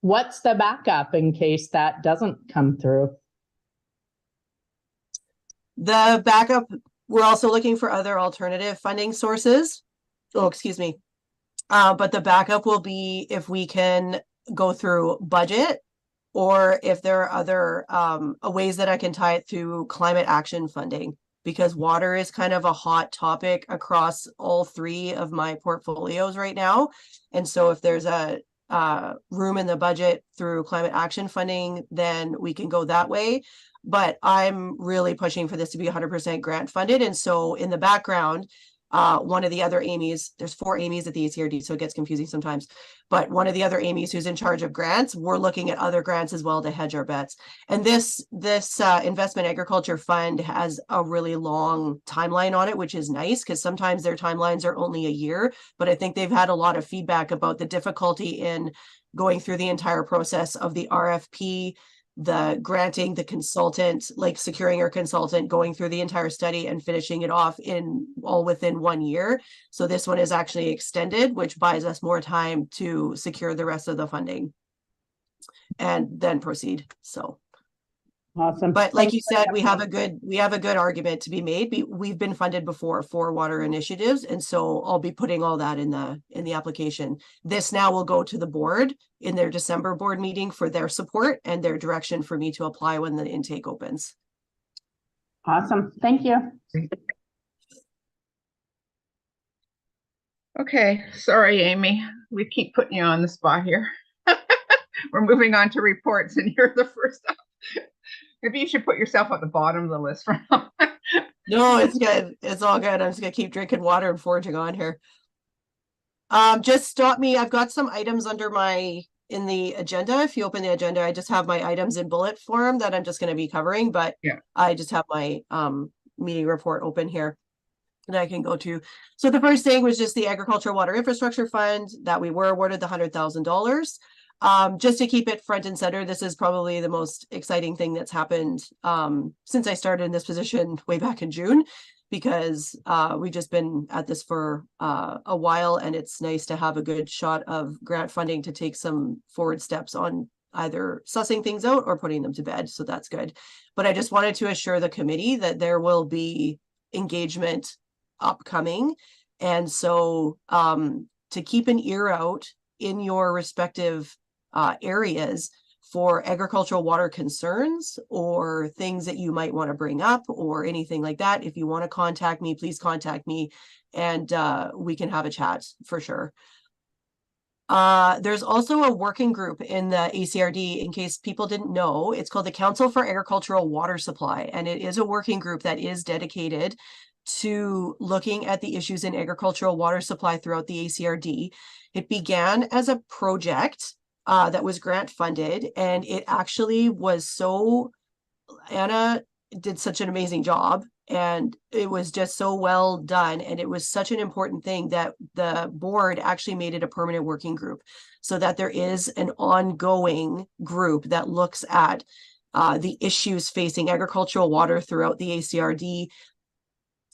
What's the backup in case that doesn't come through? The backup, we're also looking for other alternative funding sources. Oh, excuse me. But the backup will be if we can go through budget, or if there are other ways that I can tie it through climate action funding, because water is kind of a hot topic across all three of my portfolios right now. And so if there's a room in the budget through climate action funding, then we can go that way. But I'm really pushing for this to be 100% grant funded. And so in the background, one of the other Amy's, there's 4 Amy's at the ACRD, so it gets confusing sometimes. But one of the other Amy's who's in charge of grants, we're looking at other grants as well to hedge our bets. And this investment agriculture fund has a really long timeline on it, which is nice because sometimes their timelines are only a year. But I think they've had a lot of feedback about the difficulty in going through the entire process of the RFP, the granting, the consultant, like securing our consultant, going through the entire study and finishing it off in all within 1 year. So this one is actually extended, which buys us more time to secure the rest of the funding and then proceed. So Awesome. but like you said, we have a good argument to be made. We've been funded before for water initiatives, and so I'll be putting all that in the application. This now will go to the board in their December board meeting for their support and their direction for me to apply when the intake opens. Awesome. Thank you. Okay, sorry, Amy. We keep putting you on the spot here. We're moving on to reports, and you're the first up. Maybe you should put yourself at the bottom of the list for now. No, it's good. It's all good. I'm just gonna keep drinking water and forging on here. Just stop me. I've got some items under in the agenda. If you open the agenda, I just have my items in bullet form that I'm just going to be covering, but yeah, I just have my meeting report open here that I can go to. So the first thing was just the Agricultural Water Infrastructure Fund that we were awarded the $100,000. Just to keep it front and center, this is probably the most exciting thing that's happened since I started in this position way back in June, because we've just been at this for a while, and it's nice to have a good shot of grant funding to take some forward steps on either sussing things out or putting them to bed. So that's good. But I just wanted to assure the committee that there will be engagement upcoming. And so to keep an ear out in your respective areas for agricultural water concerns or things that you might want to bring up or anything like that. If you want to contact me, please contact me, and we can have a chat for sure. There's also a working group in the ACRD, in case people didn't know. It's called the Council for Agricultural Water Supply, and it is a working group that is dedicated to looking at the issues in agricultural water supply throughout the ACRD. It began as a project that was grant funded, and it actually was so, Anna did such an amazing job, and it was just so well done, and it was such an important thing that the board actually made it a permanent working group, so that there is an ongoing group that looks at the issues facing agricultural water throughout the ACRD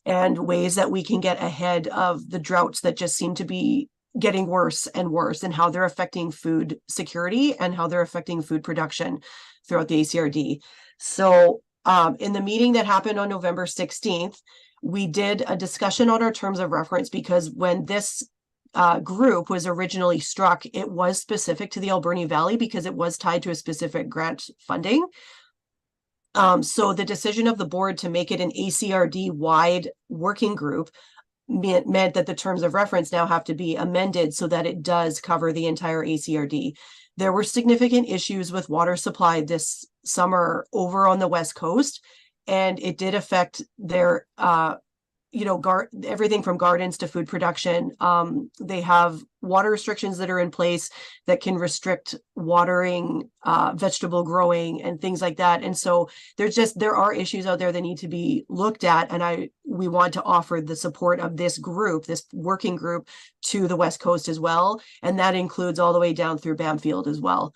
and ways that we can get ahead of the droughts that just seem to be getting worse and worse, and how they're affecting food security and how they're affecting food production throughout the ACRD. So in the meeting that happened on November 16th, we did a discussion on our terms of reference, because when this group was originally struck, it was specific to the Alberni Valley because it was tied to a specific grant funding. So the decision of the board to make it an ACRD-wide working group meant that the terms of reference now have to be amended so that it does cover the entire ACRD. There were significant issues with water supply this summer over on the West Coast, and it did affect their everything from gardens to food production. They have water restrictions that are in place that can restrict watering, vegetable growing, and things like that. And so there are issues out there that need to be looked at. And we want to offer the support of this group, this working group, to the West Coast as well. And that includes all the way down through Bamfield as well.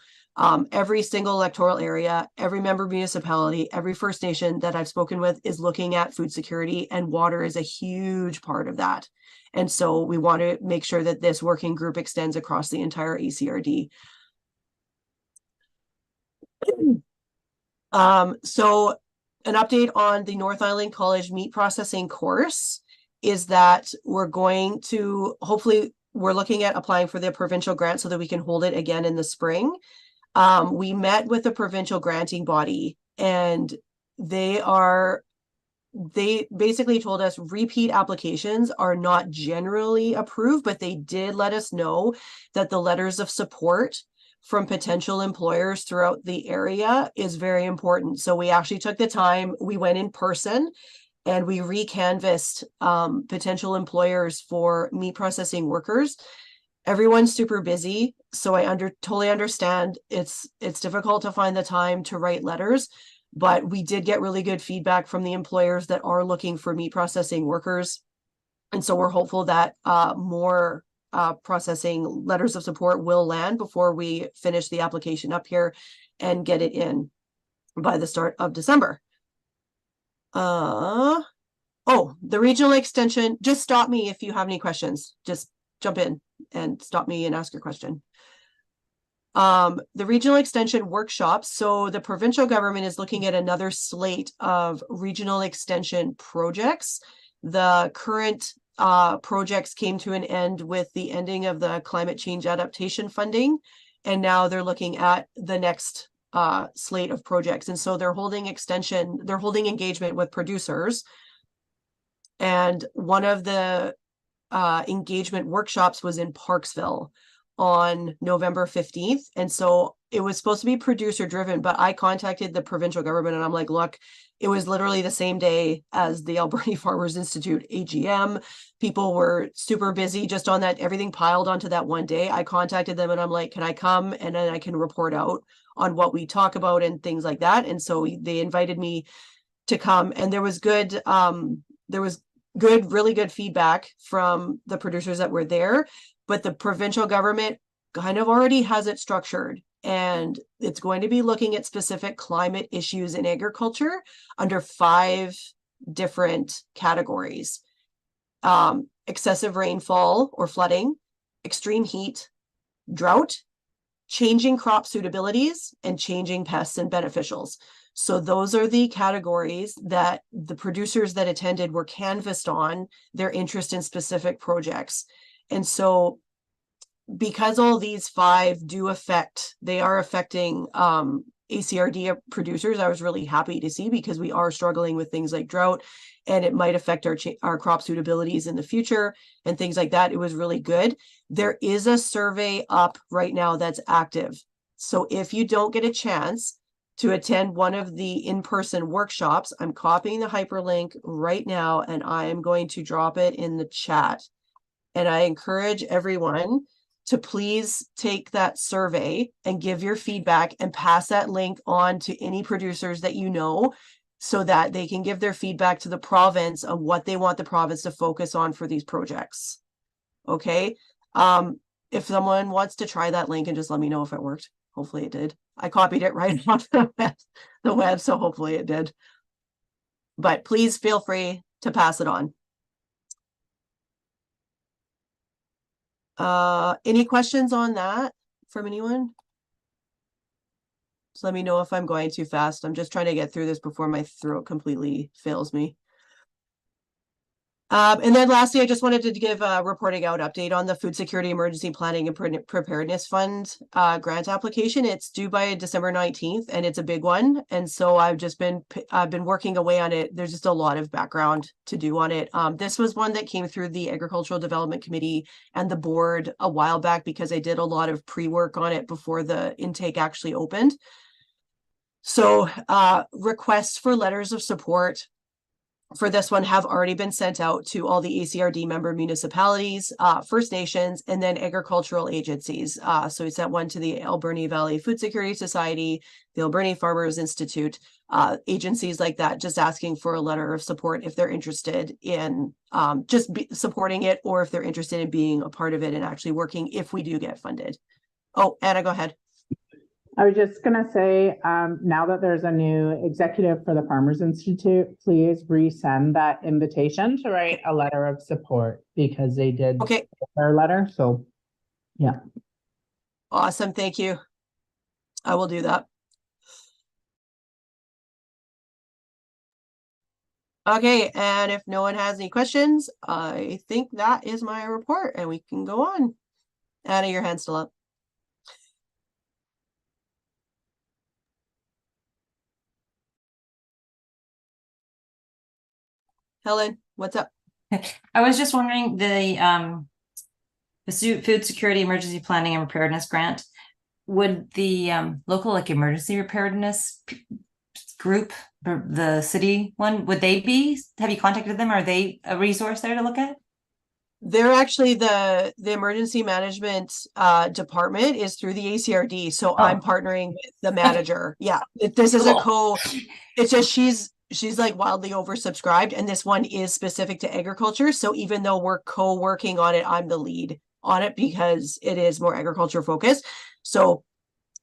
Every single electoral area, every member municipality, every First Nation that I've spoken with is looking at food security, and water is a huge part of that. And so we want to make sure that this working group extends across the entire ACRD. So an update on the North Island College meat processing course is that we're going to, hopefully, we're looking at applying for the provincial grant so that we can hold it again in the spring. We met with the provincial granting body, and they basically told us repeat applications are not generally approved, but they did let us know that the letters of support from potential employers throughout the area is very important. So we actually took the time, we went in person and we recanvassed potential employers for meat processing workers. Everyone's super busy, so I totally understand it's difficult to find the time to write letters, but we did get really good feedback from the employers that are looking for meat processing workers. And so we're hopeful that more processing letters of support will land before we finish the application up here and get it in by the start of December. Oh, the regional extension, just stop me if you have any questions. Just jump in and stop me and ask your question. The regional extension workshops. So the provincial government is looking at another slate of regional extension projects. The current projects came to an end with the ending of the climate change adaptation funding, and now they're looking at the next slate of projects. And so they're holding engagement with producers. And one of the engagement workshops was in Parksville on November 15th. And so it was supposed to be producer driven, but I contacted the provincial government and I'm like, look, it was literally the same day as the Alberni Farmers Institute AGM. People were super busy just on that, everything piled onto that one day. I contacted them and I'm like, can I come? And then I can report out on what we talk about and things like that. And so they invited me to come, and there was really good feedback from the producers that were there, but the provincial government kind of already has it structured, and it's going to be looking at specific climate issues in agriculture under 5 different categories: excessive rainfall or flooding, extreme heat, drought, changing crop suitabilities, and changing pests and beneficials. So those are the categories that the producers that attended were canvassed on their interest in specific projects. And so because all these 5 they are affecting ACRD producers, I was really happy to see, because we are struggling with things like drought, and it might affect our crop suitabilities in the future and things like that. It was really good. There is a survey up right now that's active. So if you don't get a chance to attend one of the in-person workshops, I'm copying the hyperlink right now and I am going to drop it in the chat. And I encourage everyone to please take that survey and give your feedback and pass that link on to any producers that you know, so that they can give their feedback to the province on what they want the province to focus on for these projects. Okay. If someone wants to try that link and just let me know if it worked. Hopefully it did. I copied it right off the web, so hopefully it did. But please feel free to pass it on. Any questions on that from anyone? Just let me know if I'm going too fast. I'm just trying to get through this before my throat completely fails me. And then lastly, I just wanted to give a reporting out update on the Food Security Emergency Planning and Preparedness Fund grant application. It's due by December 19th, and it's a big one. And so I've been working away on it. There's just a lot of background to do on it. This was one that came through the Agricultural Development Committee and the board a while back, because I did a lot of pre-work on it before the intake actually opened. So requests for letters of support for this one have already been sent out to all the ACRD member municipalities, First Nations, and then agricultural agencies. So we sent one to the Alberni Valley Food Security Society, the Alberni Farmers Institute, agencies like that, just asking for a letter of support if they're interested in supporting it, or if they're interested in being a part of it and actually working if we do get funded. Oh, Anna, go ahead. I was just going to say, now that there's a new executive for the Farmers Institute, please resend that invitation to write a letter of support, because they did their letter. So, yeah. Awesome. Thank you. I will do that. Okay, and if no one has any questions, I think that is my report and we can go on. Anna, your hand's still up. Helen, what's up? I was just wondering the food security emergency planning and preparedness grant, would the local like emergency preparedness group, the city one, would they be, have you contacted them? Are they a resource there to look at? They're actually the emergency management department is through the ACRD. So I'm partnering with the manager. Yeah, this is Cool. it's just she's like wildly oversubscribed, and this one is specific to agriculture. So even though we're co-working on it, I'm the lead on it because it is more agriculture focused. So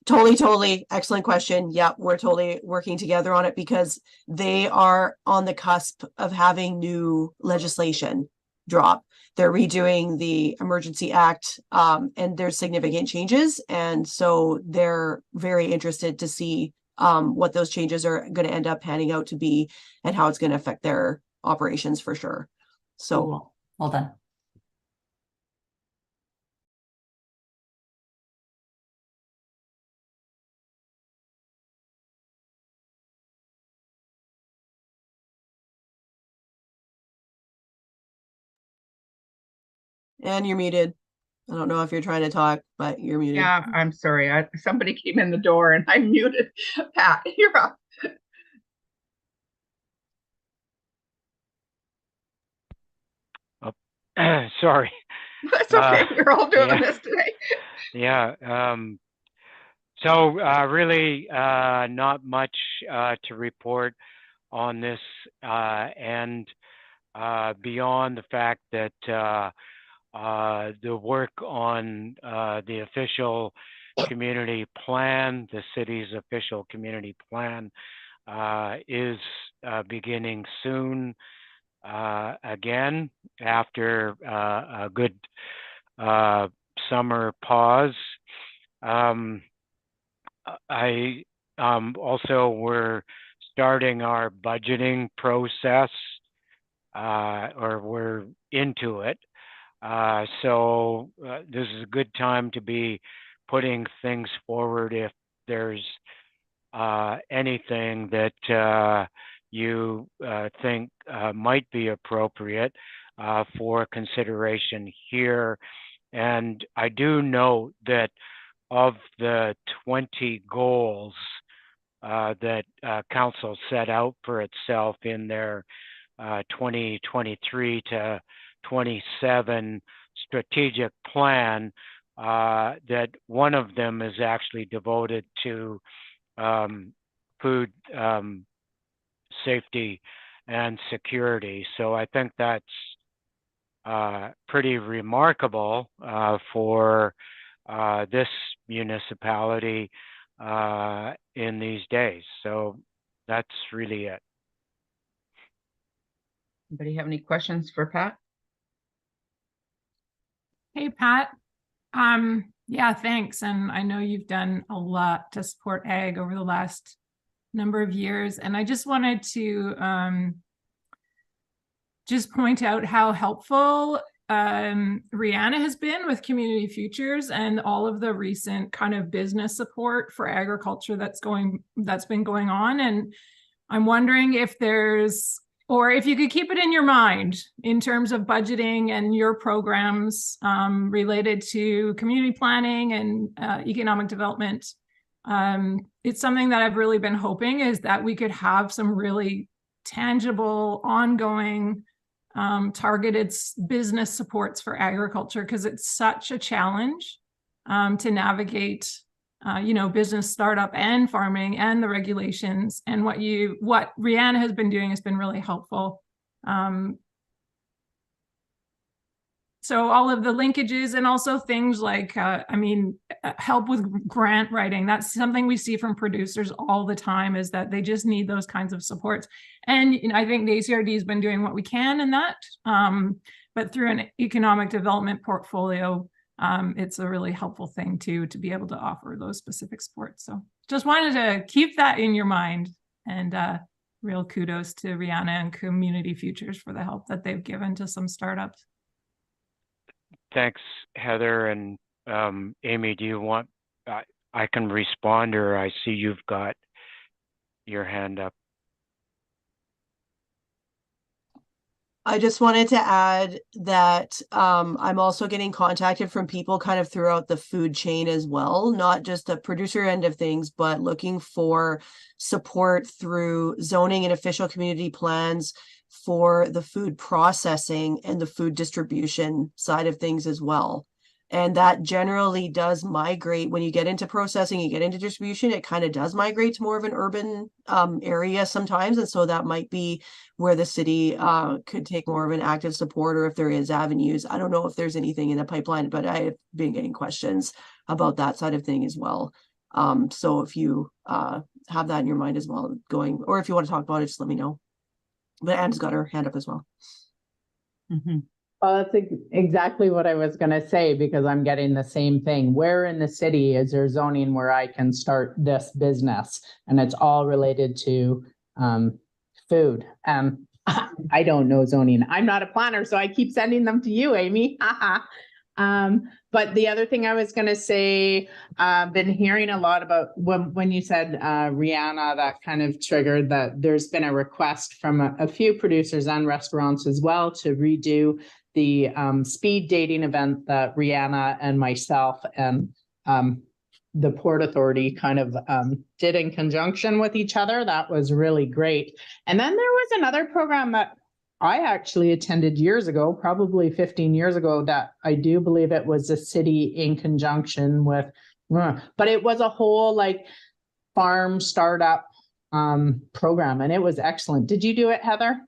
totally excellent question. Yeah, we're totally working together on it because they are on the cusp of having new legislation drop. They're redoing the Emergency Act, and there's significant changes. And so they're very interested to see what those changes are going to end up panning out to be and how it's going to affect their operations for sure. So cool. Well done. And you're muted. I don't know if you're trying to talk, but you're muted. Yeah, I'm sorry. Somebody came in the door and I muted. Pat, you're up. Sorry. That's okay. We're all doing this today. Yeah. So really not much to report on this and beyond the fact that the work on the official community plan, the city's official community plan, is beginning soon. Again, after a good summer pause. Also, we're starting our budgeting process, or we're into it. So this is a good time to be putting things forward if there's anything that you think might be appropriate for consideration here. And I do note that of the 20 goals that Council set out for itself in their 2023 to 27 strategic plan, that one of them is actually devoted to food safety and security. So I think that's pretty remarkable for this municipality in these days. So that's really it. Anybody have any questions for Pat? Hey, Pat. Yeah, thanks. And I know you've done a lot to support ag over the last number of years. And I just wanted to just point out how helpful Rihanna has been with Community Futures and all of the recent kind of business support for agriculture that's been going on. And I'm wondering if there's, or if you could keep it in your mind in terms of budgeting and your programs related to community planning and economic development. It's something that I've really been hoping is that we could have some really tangible, ongoing, targeted business supports for agriculture, because it's such a challenge to navigate business startup and farming and the regulations. And what Rihanna has been doing has been really helpful. So all of the linkages and also things like, help with grant writing. That's something we see from producers all the time, is that they just need those kinds of supports. And I think the ACRD has been doing what we can in that, but through an economic development portfolio, it's a really helpful thing to be able to offer those specific supports. So just wanted to keep that in your mind and real kudos to Rihanna and Community Futures for the help that they've given to some startups. Thanks, Heather. And Amy, do you want, I can respond, or I see you've got your hand up. I just wanted to add that I'm also getting contacted from people kind of throughout the food chain as well, not just the producer end of things, but looking for support through zoning and official community plans for the food processing and the food distribution side of things as well. And that generally does migrate when you get into processing, you get into distribution, it kind of does migrate to more of an urban area sometimes. And so that might be where the city could take more of an active support, or if there is avenues. I don't know if there's anything in the pipeline, but I have been getting questions about that side of thing as well. So if you have that in your mind as well going, or if you want to talk about it, just let me know. But Anne's got her hand up as well. Mm-hmm. Well, that's exactly what I was going to say, because I'm getting the same thing. Where in the city is there zoning where I can start this business? And it's all related to food. I don't know zoning. I'm not a planner, so I keep sending them to you, Amy. But the other thing I was going to say, been hearing a lot about when you said Rihanna, that kind of triggered that there's been a request from a few producers and restaurants as well to redo the speed dating event that Rihanna and myself and the Port Authority kind of did in conjunction with each other. That was really great. And then there was another program that I actually attended years ago, probably 15 years ago, that I do believe it was the city in conjunction with, but it was a whole like farm startup program, and it was excellent. Did you do it, Heather?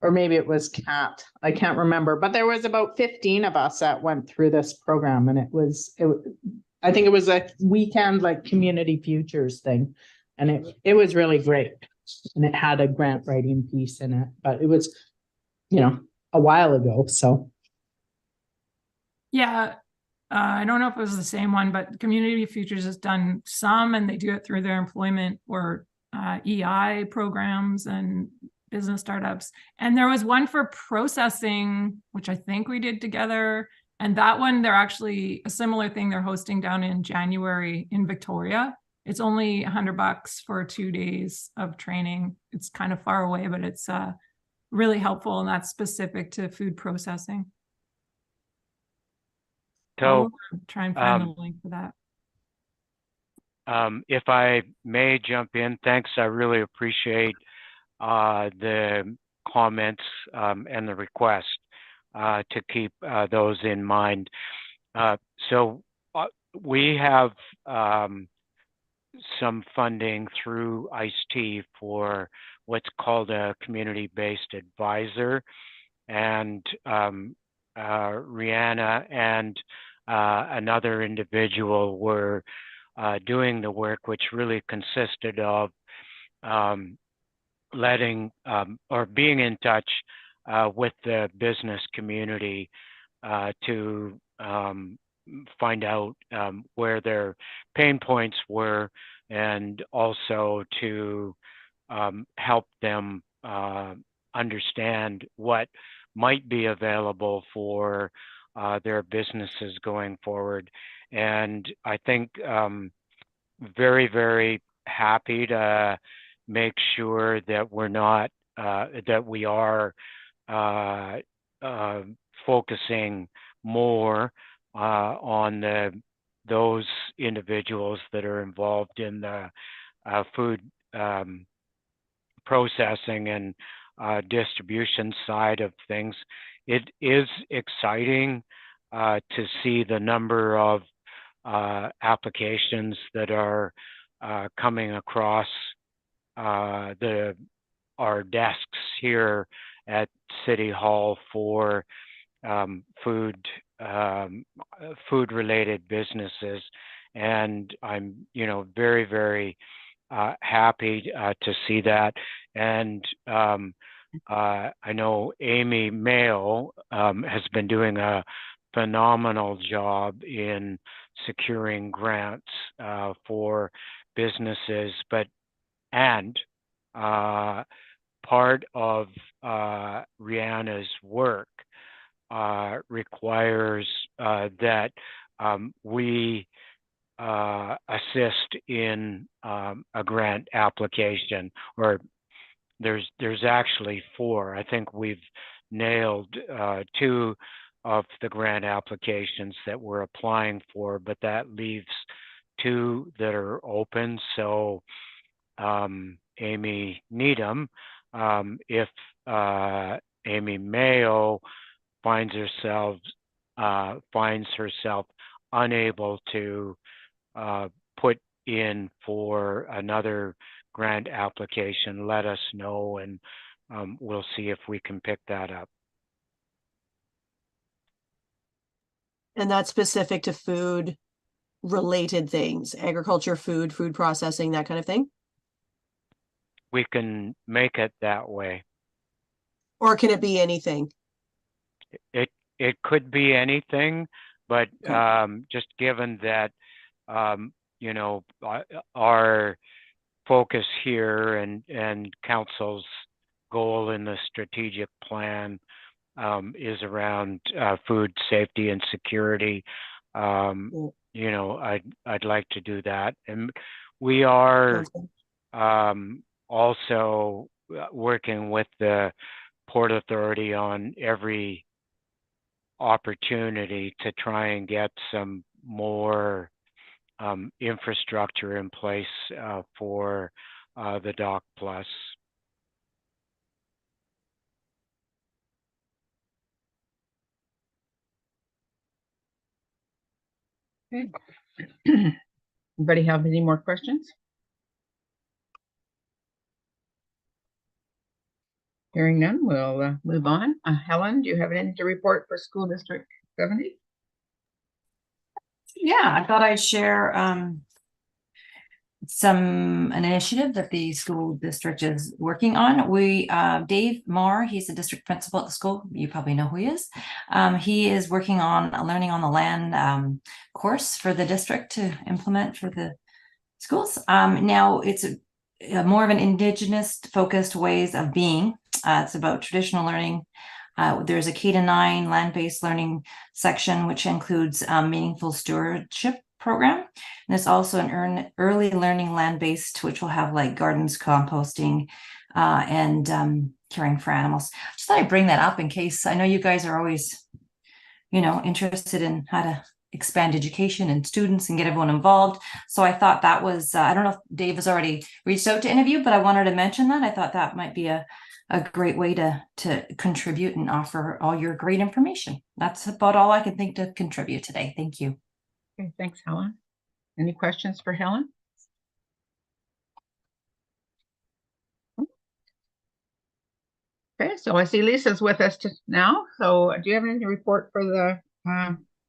Or maybe it was Kat. I can't remember, but there was about 15 of us that went through this program, and I think it was a weekend like Community Futures thing, and it was really great. And it had a grant writing piece in it, but it was, a while ago. So. Yeah. I don't know if it was the same one, but Community Futures has done some, and they do it through their employment or EI programs and business startups. And there was one for processing, which I think we did together. And that one, they're actually a similar thing they're hosting down in January in Victoria. It's only $100 for 2 days of training. It's kind of far away, but it's really helpful, and that's specific to food processing. So I'll try and find the link for that. If I may jump in, thanks. I really appreciate the comments and the request to keep those in mind. So we have some funding through ICE-T for what's called a community-based advisor, and Rihanna and another individual were doing the work, which really consisted of letting or being in touch with the business community to find out where their pain points were, and also to help them understand what might be available for their businesses going forward. And I think very, very happy to make sure that we're not, that we are focusing more on those individuals that are involved in the food processing and distribution side of things. It is exciting to see the number of applications that are coming across our desks here at City Hall for food related businesses, and I'm very, very happy to see that. And I know Amy Mayo has been doing a phenomenal job in securing grants for businesses, and part of Rihanna's work requires that we assist in a grant application, or there's actually 4. I think we've nailed 2 of the grant applications that we're applying for, but that leaves 2 that are open. So Amy Needham, if Amy Mayo finds herself unable to put in for another grant application, let us know, and we'll see if we can pick that up. And that's specific to food related things, agriculture, food processing, that kind of thing? We can make it that way. Or can it be anything? It could be anything, but just given that you know, our focus here and council's goal in the strategic plan is around food safety and security. You know, I'd like to do that, and we are also working with the Port Authority on every opportunity to try and get some more infrastructure in place for the Dock Plus. Okay. Anybody have any more questions? Hearing none, we'll move on. Helen, do you have anything to report for School District 70? Yeah, I thought I'd share an initiative that the school district is working on. Dave Marr, he's the district principal at the school. You probably know who he is. He is working on a Learning on the Land course for the district to implement for the schools. Now it's more of an Indigenous focused ways of being. It's about traditional learning. There's a K-9 land-based learning section, which includes meaningful stewardship program. And there's also an early learning land-based, which will have like gardens, composting, and caring for animals. Just thought I'd bring that up in case, I know you guys are always, you know, interested in how to expand education and students and get everyone involved. So I thought that was, I don't know if Dave has already reached out to interview, but I wanted to mention that. I thought that might be a great way to contribute and offer all your great information. That's about all I can think to contribute today. Thank you. Okay, thanks, Helen. Any questions for Helen? Okay, so I see Lisa's with us now. So do you have anything to report for the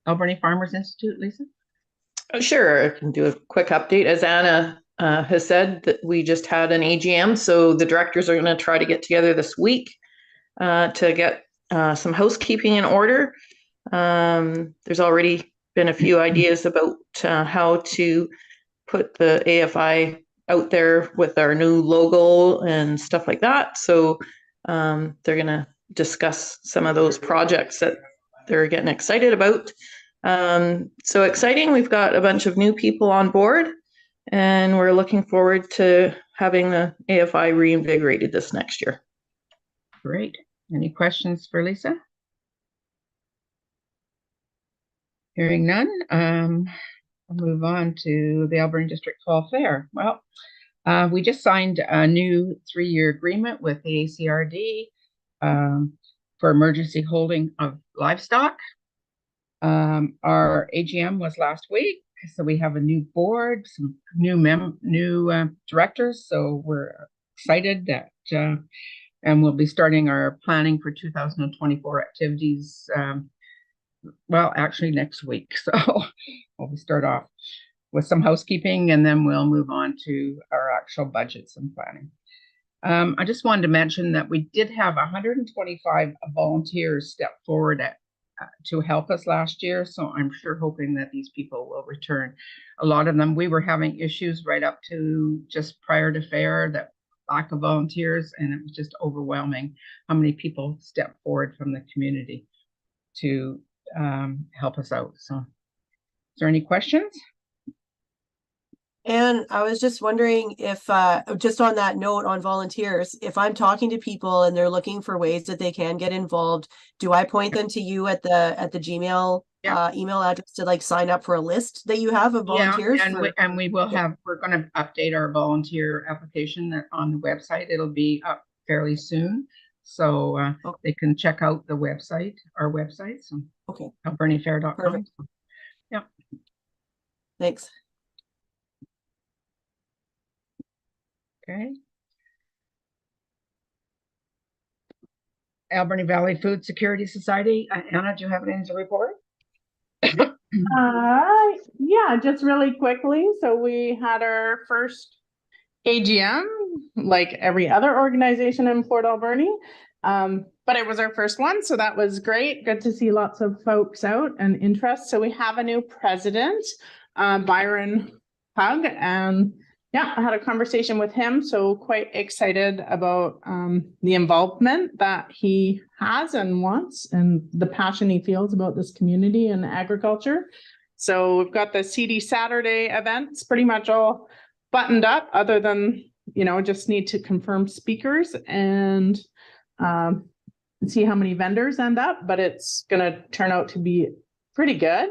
Alberni Farmers Institute, Lisa? Sure, I can do a quick update. As Anna has said, that we just had an AGM, so the directors are going to try to get together this week to get some housekeeping in order. There's already been a few ideas about how to put the AFI out there with our new logo and stuff like that. So they're going to discuss some of those projects that they're getting excited about. So exciting. We've got a bunch of new people on board, and we're looking forward to having the AFI reinvigorated this next year. Great. Any questions for Lisa? Hearing none, I'll move on to the Alberni District Fall Fair. Well, we just signed a new 3-year agreement with the ACRD for emergency holding of livestock. Our AGM was last week, so we have a new board, some new directors. So we're excited that, and we'll be starting our planning for 2024 activities. Well, actually next week. So we'll start off with some housekeeping, and then we'll move on to our actual budgets and planning. I just wanted to mention that we did have 125 volunteers step forward to help us last year. So I'm sure hoping that these people will return. A lot of them, we were having issues right up to just prior to fair that lack of volunteers, and it was just overwhelming how many people stepped forward from the community to help us out. So, is there any questions? And I was just wondering if, just on that note on volunteers, if I'm talking to people and they're looking for ways that they can get involved, do I point them to you at the Gmail email address to like sign up for a list that you have of volunteers? Yeah, and we will have, we're going to update our volunteer application on the website. It'll be up fairly soon. So they can check out the website, our website. So okay. albernifair.com. Perfect. Yeah. Thanks. Okay. Alberni Valley Food Security Society. Anna, do you have anything to report? Yeah, just really quickly. So we had our first AGM, like every other organization in Port Alberni. But it was our first one, so that was great. Good to see lots of folks out and interest. So we have a new president, Byron Hug, and yeah, I had a conversation with him, so quite excited about the involvement that he has and wants and the passion he feels about this community and agriculture. So we've got the CD Saturday events pretty much all buttoned up, other than, just need to confirm speakers and see how many vendors end up, but it's going to turn out to be pretty good.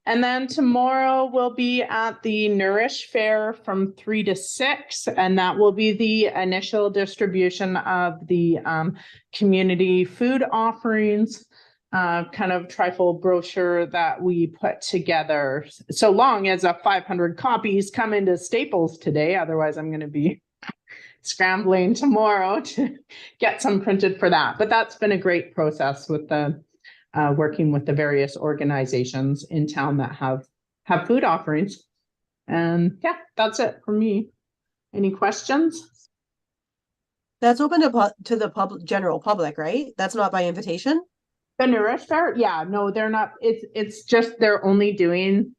And then tomorrow we'll be at the Nourish Fair from 3 to 6, and that will be the initial distribution of the community food offerings, kind of trifle brochure that we put together. So long as 500 copies come into Staples today, otherwise I'm going to be scrambling tomorrow to get some printed for that. But that's been a great process with the working with the various organizations in town that have food offerings. And yeah, that's it for me. Any questions? That's open to the general public, right? That's not by invitation? The Nourish Fair? Yeah, no, they're not. It's just they're only doing,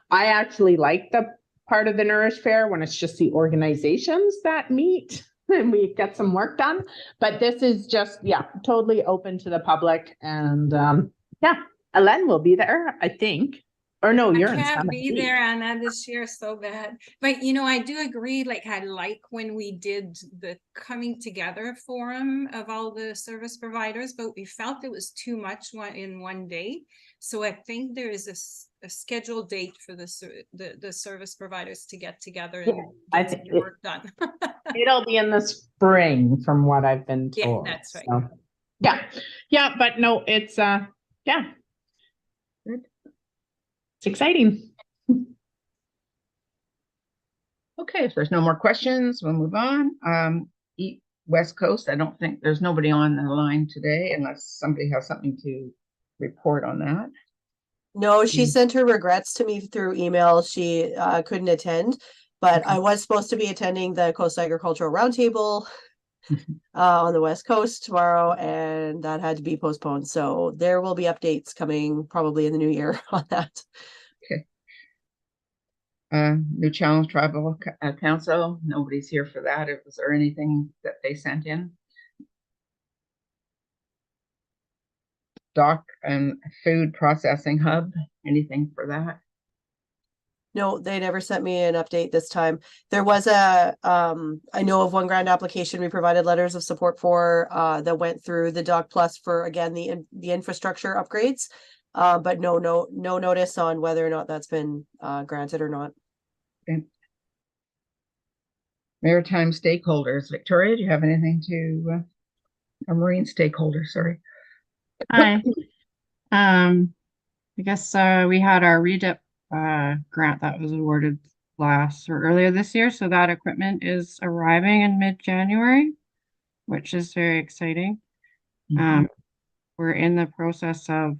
I actually like the part of the Nourish Fair when it's just the organizations that meet and we get some work done. But this is just, totally open to the public. And Ellen will be there, I think. Or no, you're in. I can't be there, Anna, this year so bad. But I do agree, like I like when we did the coming together forum of all the service providers, but we felt it was too much in one day. So I think there is a scheduled date for the service providers to get together and get the work done. It'll be in the spring from what I've been told. Yeah, that's right. So, yeah, but no, it's good. It's exciting. Okay, if there's no more questions, we'll move on. West Coast, I don't think there's nobody on the line today unless somebody has something to report on that. No, she sent her regrets to me through email. She couldn't attend, but I was supposed to be attending the Coast Agricultural Roundtable on the West Coast tomorrow, and that had to be postponed. So there will be updates coming probably in the new year on that. Okay. New Challenge Tribal Council, nobody's here for that. Was there anything that they sent in? Dock and Food Processing Hub, anything for that? No, they never sent me an update this time. There was I know of one grant application we provided letters of support for that went through the Dock Plus for, again, the infrastructure upgrades. But no notice on whether or not that's been granted or not. Okay. Maritime stakeholders. Victoria, do you have anything to, or marine stakeholders, sorry. Hi. I guess we had our REDIP grant that was awarded earlier this year. So that equipment is arriving in mid-January, which is very exciting. We're in the process of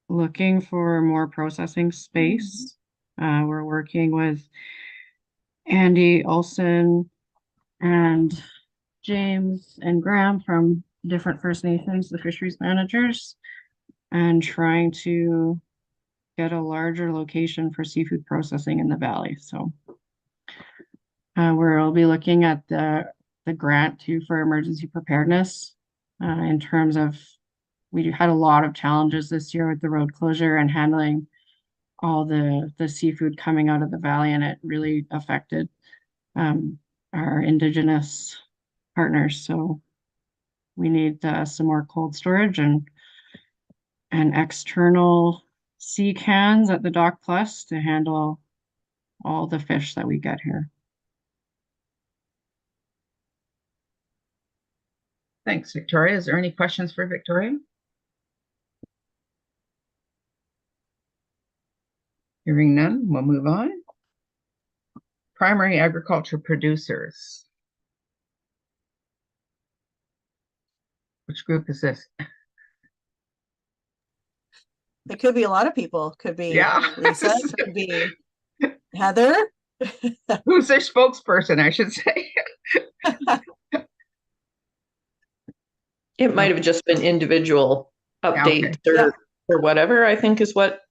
looking for more processing space. We're working with Andy Olson and James and Graham from different First Nations, the fisheries managers, and trying to get a larger location for seafood processing in the valley. So we'll be looking at the grant too for emergency preparedness in terms of we had a lot of challenges this year with the road closure and handling all the seafood coming out of the valley, and it really affected our Indigenous partners. So we need some more cold storage and external sea cans at the Dock Plus to handle all the fish that we get here. Thanks, Victoria. Is there any questions for Victoria? Hearing none, we'll move on. Primary agriculture producers. Which group is this? It could be a lot of people. Could be Yeah. Lisa, could be Heather. Who's their spokesperson, I should say? It might have just been individual updates Yeah. or whatever, I think is what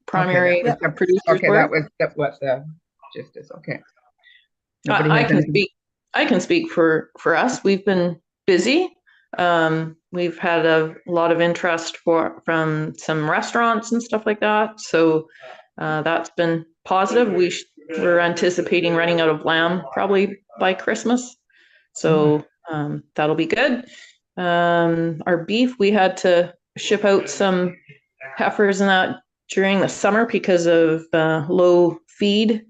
primary Okay, producers okay, were. that what the gist is. Okay. Nobody I has can anything- speak. I can speak for us. We've been busy. We've had a lot of interest from some restaurants and stuff like that. So that's been positive. We're anticipating running out of lamb probably by Christmas. So that'll be good. Our beef, we had to ship out some heifers and that during the summer because of low feed.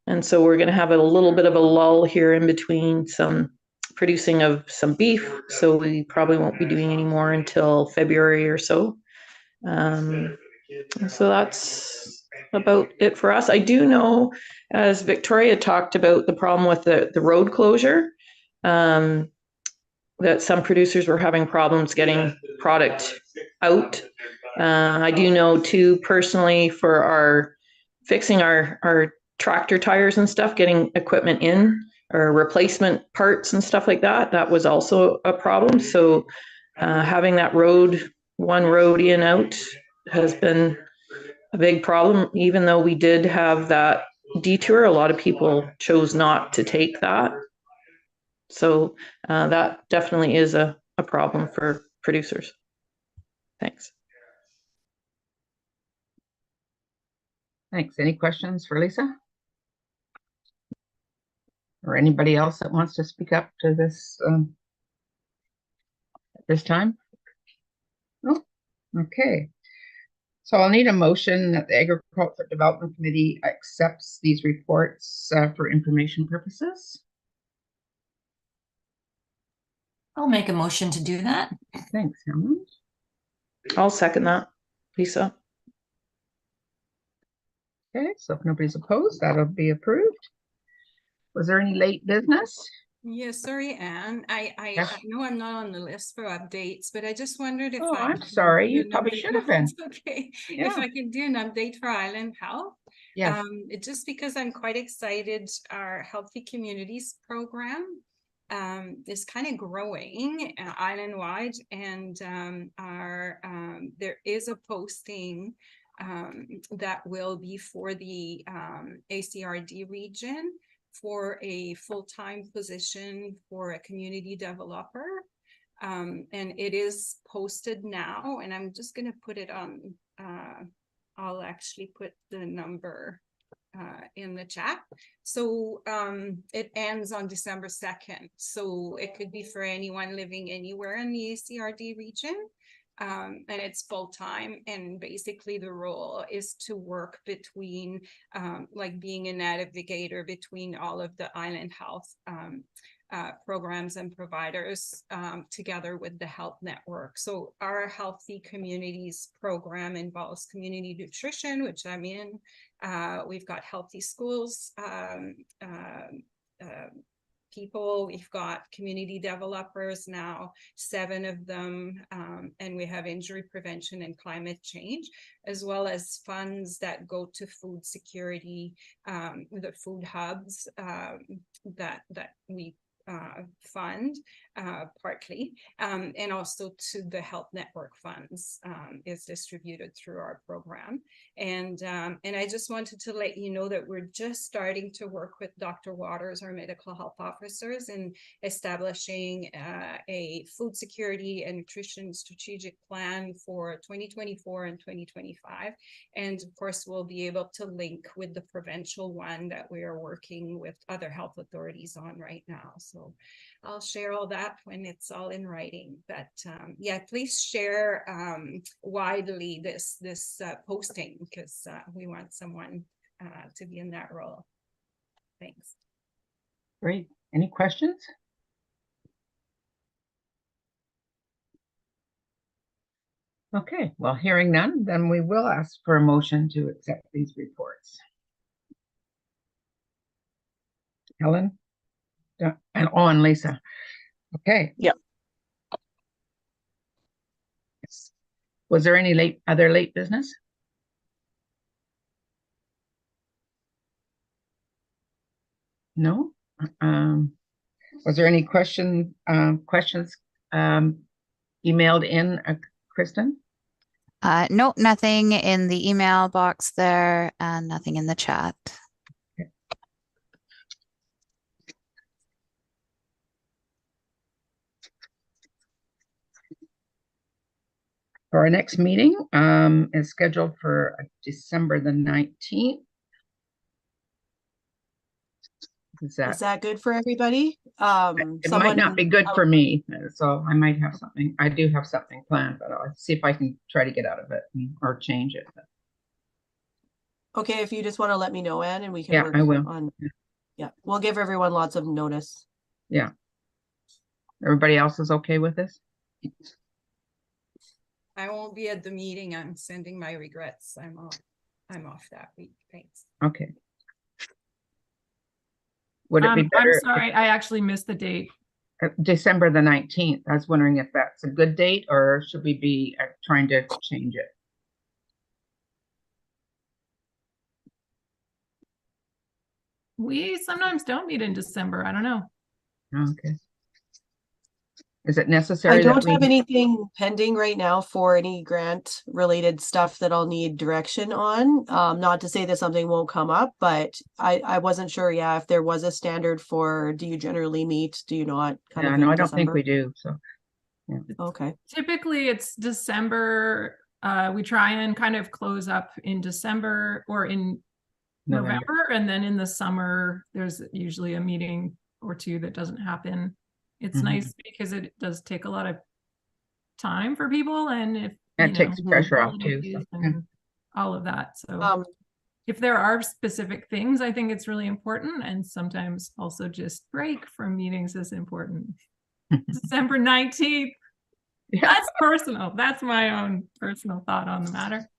And so we're going to have a little bit of a lull here in between some producing of some beef. So we probably won't be doing any more until February or so. So that's about it for us. I do know, as Victoria talked about the problem with the road closure, that some producers were having problems getting product out. I do know too, personally, for fixing our tractor tires and stuff, getting equipment in or replacement parts and stuff like that, that was also a problem. So having that one road in out has been a big problem. Even though we did have that detour, a lot of people chose not to take that. So that definitely is a problem for producers. Thanks. Thanks. Any questions for Lisa? Or anybody else that wants to speak up to this at this time? No? Okay. So I'll need a motion that the Agriculture Development Committee accepts these reports for information purposes. I'll make a motion to do that. Thanks, Helen. I'll second that, Lisa. Okay, so if nobody's opposed, that'll be approved. Was there any late business? Yes, sorry, Anne. I Yes. know I'm not on the list for updates, but I just wondered if Oh, I I'm could sorry. do You an probably update. should have been. It's okay. Yeah. If I could do an update for Island Health. Yes. Just because I'm quite excited, our Healthy Communities program is kind of growing island-wide, and there is a posting that will be for the ACRD region for a full-time position for a community developer. And it is posted now, and I'm just going to put it on, I'll actually put the number in the chat. So it ends on December 2nd. So it could be for anyone living anywhere in the ACRD region. And it's full-time, and basically the role is to work between like being a navigator between all of the Island Health programs and providers together with the health network. So our Healthy Communities program involves community nutrition, which I'm in. We've got healthy schools people. We've got community developers now, 7 of them, and we have injury prevention and climate change, as well as funds that go to food security, the food hubs that we fund, partly, and also to the health network funds is distributed through our program. And I just wanted to let you know that we're just starting to work with Dr. Waters, our medical health officers, in establishing a food security and nutrition strategic plan for 2024 and 2025. And of course, we'll be able to link with the provincial one that we are working with other health authorities on right now. So I'll share all that when it's all in writing. But yeah, please share widely this posting, because we want someone to be in that role. Thanks. Great. Any questions? Okay, well, hearing none, then we will ask for a motion to accept these reports. Helen? And Lisa. Okay. Yep. Was there any other late business? No. Was there any questions emailed in, Kristen? No, nothing in the email box there and nothing in the chat. Okay. Our next meeting is scheduled for December the 19th. Is that good for everybody? It might not be good for me, so I might have something. I do have something planned, but I'll see if I can try to get out of it or change it. Okay, if you just want to let me know, Anne, and we can Yeah, work I will. on. Yeah, we'll give everyone lots of notice. Yeah. Everybody else is okay with this? I won't be at the meeting. I'm sending my regrets. I'm off that week. Thanks. Okay. Would it be better? I'm sorry, I actually missed the date. December the 19th. I was wondering if that's a good date, or should we be trying to change it? We sometimes don't meet in December. I don't know. Okay. Is it necessary? I don't have anything pending right now for any grant related stuff that I'll need direction on. Not to say that something won't come up, but I wasn't sure, yeah, if there was a standard for, do you generally meet, do you not? Yeah, no, I don't think we do. So, yeah. Okay. Typically it's December. We try and kind of close up in December or in November, and then in the summer, there's usually a meeting or two that doesn't happen. It's nice because it does take a lot of time for people, and if it takes pressure off too, and all of that. So if there are specific things, I think it's really important, and sometimes also just break from meetings is important. December 19th. Yeah. That's personal. That's my own personal thought on the matter.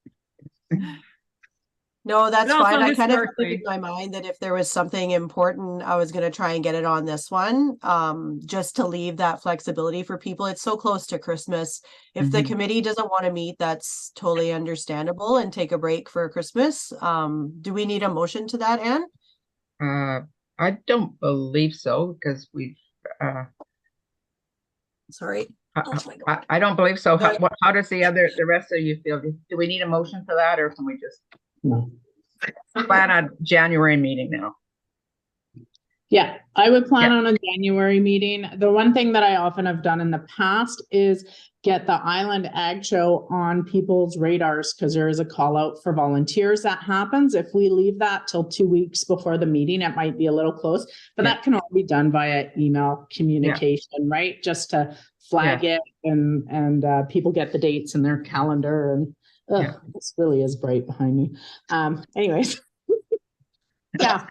No, that's fine. I kind of put in my mind that if there was something important, I was going to try and get it on this one, just to leave that flexibility for people. It's so close to Christmas. If the committee doesn't want to meet, that's totally understandable, and take a break for Christmas. Do we need a motion to that, Anne? I don't believe so, because we've sorry. I don't believe so. How does the rest of you feel? Do we need a motion for that, or can we just plan a January meeting now? Yeah, I would plan on a January meeting. The one thing that I often have done in the past is get the Island Ag Show on people's radars, because there is a call out for volunteers that happens. If we leave that till 2 weeks before the meeting, it might be a little close, but that can all be done via email communication, right? Just to flag it and people get the dates in their calendar. And this really is bright behind me. Anyways, yeah,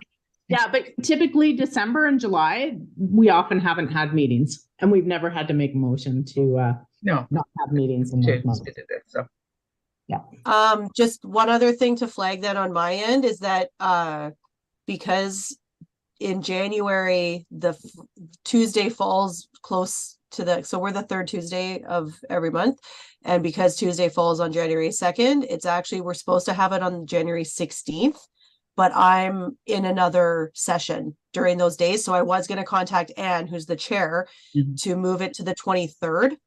but typically December and July, we often haven't had meetings, and we've never had to make a motion to not have meetings in those months. So. Yeah. Just one other thing to flag that on my end is that because in January, the Tuesday falls close to so we're the third Tuesday of every month. And because Tuesday falls on January 2nd, it's actually, we're supposed to have it on January 16th. but I'm in another session during those days. So I was going to contact Anne, who's the chair, Mhm. to move it to the 23rd.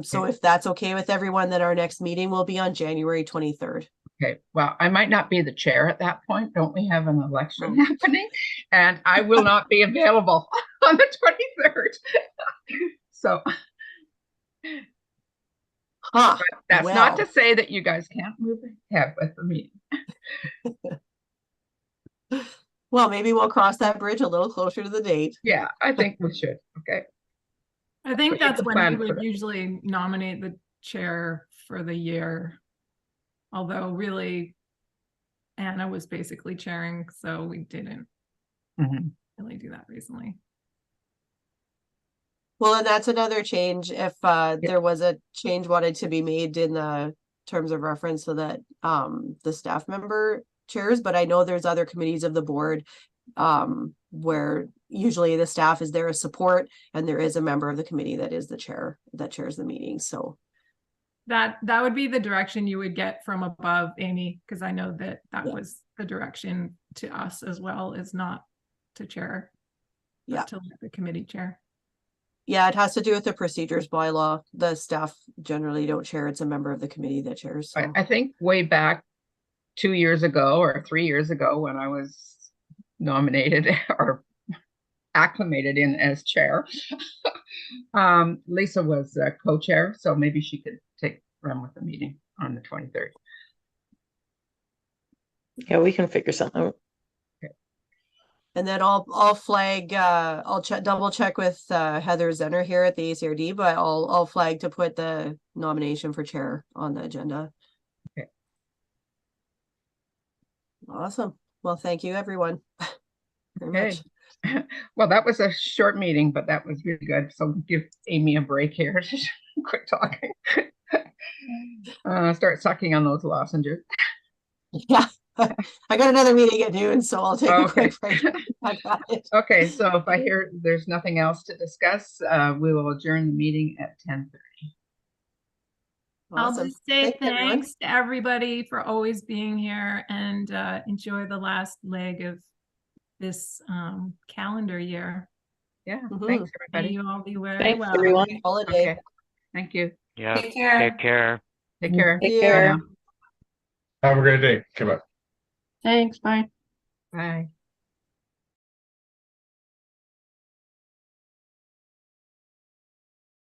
So if that's okay with everyone, then our next meeting will be on January 23rd. Okay, well, I might not be the chair at that point. Don't we have an election Oh. happening? And I will not be available on the 23rd. So Huh. that's not Well. to say that you guys can't move ahead with the meeting. Well, maybe we'll cross that bridge a little closer to the date. Yeah, I think we should. Okay. I think But you that's can when plan we for would that. usually nominate the chair for the year. Although really, Anna was basically chairing, so we didn't Mhm. really do that recently. Well, and that's another change if there was a change wanted to be made in the terms of reference so that the staff member chairs, but I know there's other committees of the board where usually the staff is there as support and there is a member of the committee that is the chair that chairs the meeting. So That would be the direction you would get from above, Amy, because I know that was the direction to us as well, is not to chair, but yeah. to let the committee chair. Yeah, it has to do with the procedures bylaw. The staff generally don't chair. It's a member of the committee that chairs. So. I think way back 2 years ago or 3 years ago when I was nominated or acclimated in as chair, Lisa was co-chair, so maybe she could run with the meeting on the 23rd. Yeah, we can figure something out. And then I'll flag I'll double check with Heather Zenner here at the ACRD, but I'll flag to put the nomination for chair on the agenda. Okay. Awesome. Well, thank you everyone very much. Well, that was a short meeting, but that was really good. So give Amy a break here to quit talking. Start sucking on those lozenges. Yeah. I got another meeting at noon, so I'll take a Okay. quick break. I got it. Okay, so if I hear there's nothing else to discuss, we will adjourn the meeting at 10:30. I'll Awesome. just say Thanks, everyone. thanks to everybody for always being here, and enjoy the last leg of this calendar year. Yeah, Mhm. thanks May everybody. you all be very Thanks, well. everyone. Happy holiday. Okay, thank you. Yeah, Take care. take care. Take care. Take See ya. care. Bye now. Have a great day. Goodbye. Thanks, bye. Bye.